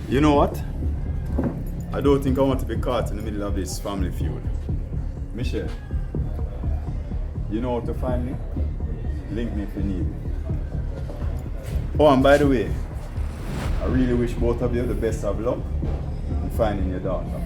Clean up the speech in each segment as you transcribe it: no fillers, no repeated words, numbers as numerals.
You know what? I don't think I want to be caught in the middle of this family feud. Michelle, you know how to find me? Link me if you need me. Oh, and by the way, I really wish both of you the best of luck in finding your daughter.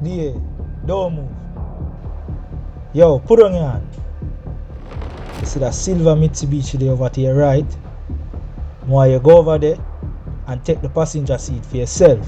DA, don't move. Yo, put on your hand. You see that silver Mitsubishi there over to your right? More you go over there and take the passenger seat for yourself.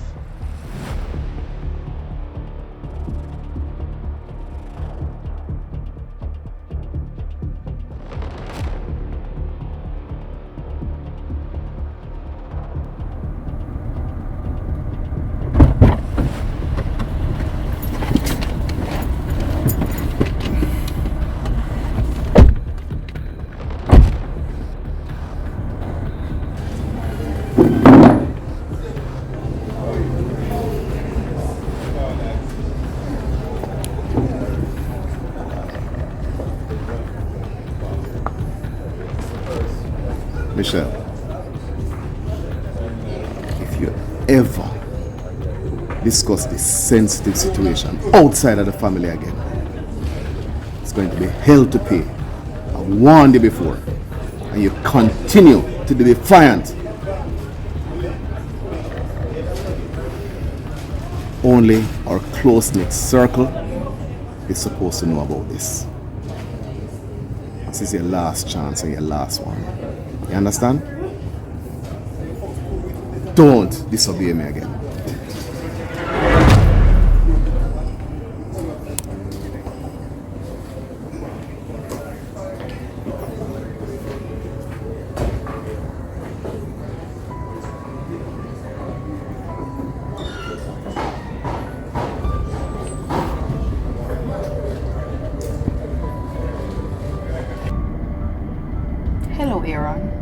Michelle, if you ever discuss this sensitive situation outside of the family again, it's going to be hell to pay. I warned you before, and you continue to be defiant. Only our close-knit circle is supposed to know about this. This is your last chance and your last one. You understand? Don't disobey me again. Hello, Aaron.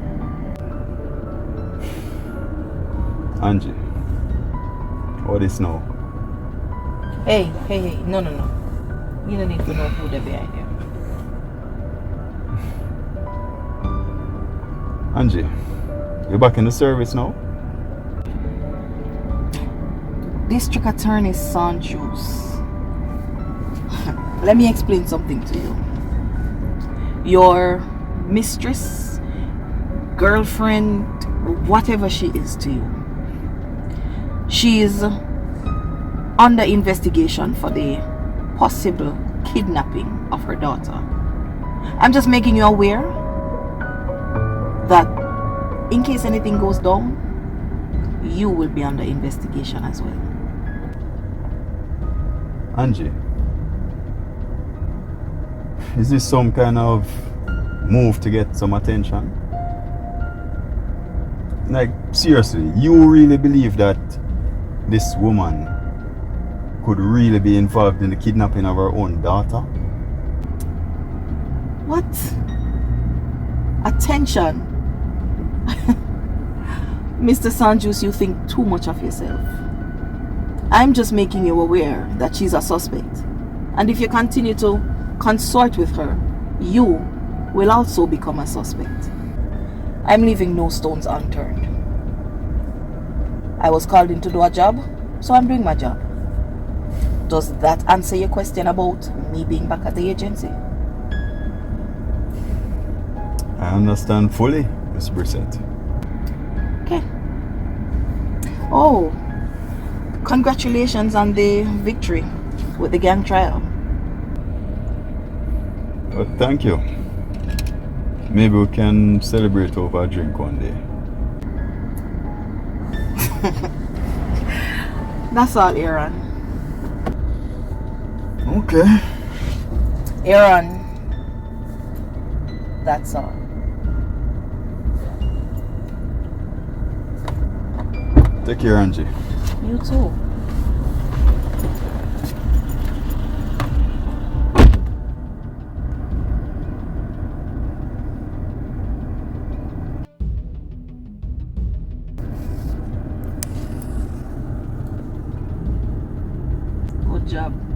Angie, what is now? Hey, no. You don't need to know who they're behind you. Angie, you're back in the service now? District Attorney Sanjus. Let me explain something to you. Your mistress, girlfriend, whatever she is to you, she is under investigation for the possible kidnapping of her daughter. I'm just making you aware that in case anything goes down, you will be under investigation as well. Angie, is this some kind of move to get some attention? Like, seriously, you really believe that this woman could really be involved in the kidnapping of her own daughter? What? Attention. Mr. Sanjus, you think too much of yourself. I'm just making you aware that she's a suspect. And if you continue to consort with her, you will also become a suspect. I'm leaving no stones unturned. I was called in to do a job, so I'm doing my job. Does that answer your question about me being back at the agency? I understand fully, Miss Brissett. Okay. Oh, congratulations on the victory with the gang trial. Well, thank you. Maybe we can celebrate over a drink one day. That's all, Aaron. Okay. Aaron, that's all. Take care, Angie. You too. job.